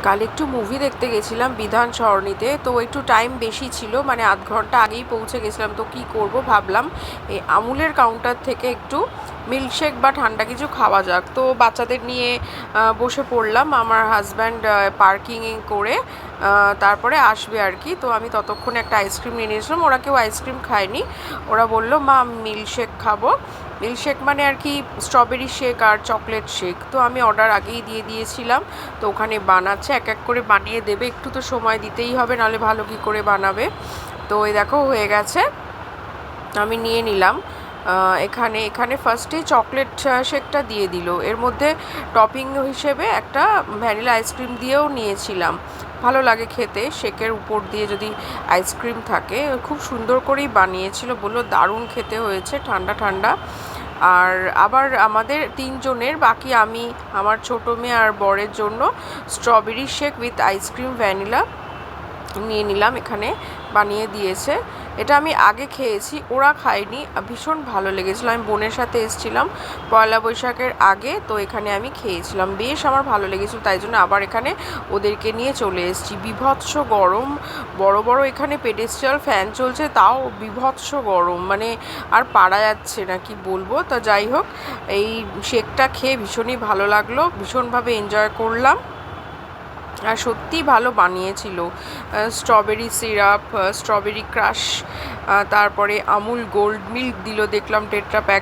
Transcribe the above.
কাল একটু মুভি দেখতে গেছিলাম বিধান সরণিতে, তো একটু টাইম বেশি ছিল, মানে আধ ঘন্টা আগেই পৌঁছে গেছিলাম। তো কি করব ভাবলাম এই আমুলের কাউন্টার থেকে একটু মিল্কশেক বা ঠান্ডা কিছু খাওয়া যাক। তো বাচ্চাদের নিয়ে বসে পড়লাম। আমার হাজব্যান্ড পার্কিং করে তারপরে আসবে আর কি। তো আমি ততক্ষণে একটা আইসক্রিম নিয়ে নিয়েছিলাম, ওরা কেউ আইসক্রিম খায়নি। ওরা বললো মা মিল্কশেক খাবো। মিল্কশেক মানে আর কি স্ট্রবেরি শেক আর চকলেট শেক। তো আমি অর্ডার আগেই দিয়ে দিয়েছিলাম। তো ওখানে বানাচ্ছে, এক এক করে বানিয়ে দেবে, একটু তো সময় দিতেই হবে, নাহলে ভালো কি করে বানাবে। তো এই দেখো হয়ে গেছে, আমি নিয়ে নিলাম। এখানে এখানে ফার্স্টেই চকলেট শেকটা দিয়ে দিল, এর মধ্যে টপিং হিসেবে একটা ভ্যানিলা আইসক্রিম দিয়েও নিয়েছিলাম। ভালো লাগে খেতে, শেকের উপর দিয়ে যদি আইসক্রিম থাকে। খুব সুন্দর করেই বানিয়েছিল, বললো দারুণ খেতে হয়েছে, ঠান্ডা ঠান্ডা। আর আবার আমাদের তিনজনের, বাকি আমি, আমার ছোটো মেয়ে আর বরের জন্য strawberry shake with ice cream vanilla নিয়ে নিলাম। এখানে বানিয়ে দিয়েছে, এটা আমি আগে খেয়েছি, ওরা খায়নি। ভীষণ ভালো লেগেছিলো। আমি বোনের সাথে এসেছিলাম পয়লা বৈশাখের আগে, তো এখানে আমি খেয়েছিলাম, বেশ আমার ভালো লেগেছিলো, তাই জন্য আবার এখানে ওদেরকে নিয়ে চলে এসেছি। বিভৎস গরম, বড় বড় এখানে পেডেস্ট্রিয়াল ফ্যান চলছে, তাও বিভৎস গরম, মানে আর পারা যাচ্ছে না, কি বলবো। তো যাই হোক, এই শেকটা খেয়ে ভীষণই ভালো লাগলো, ভীষণভাবে এনজয় করলাম। আর সত্যিই ভালো বানিয়েছিল। স্ট্রবেরি সিরাপ, স্ট্রবেরি ক্রাশ, তারপরে আমুল গোল্ড মিল্ক দিল দেখলাম টেট্রা প্যাক।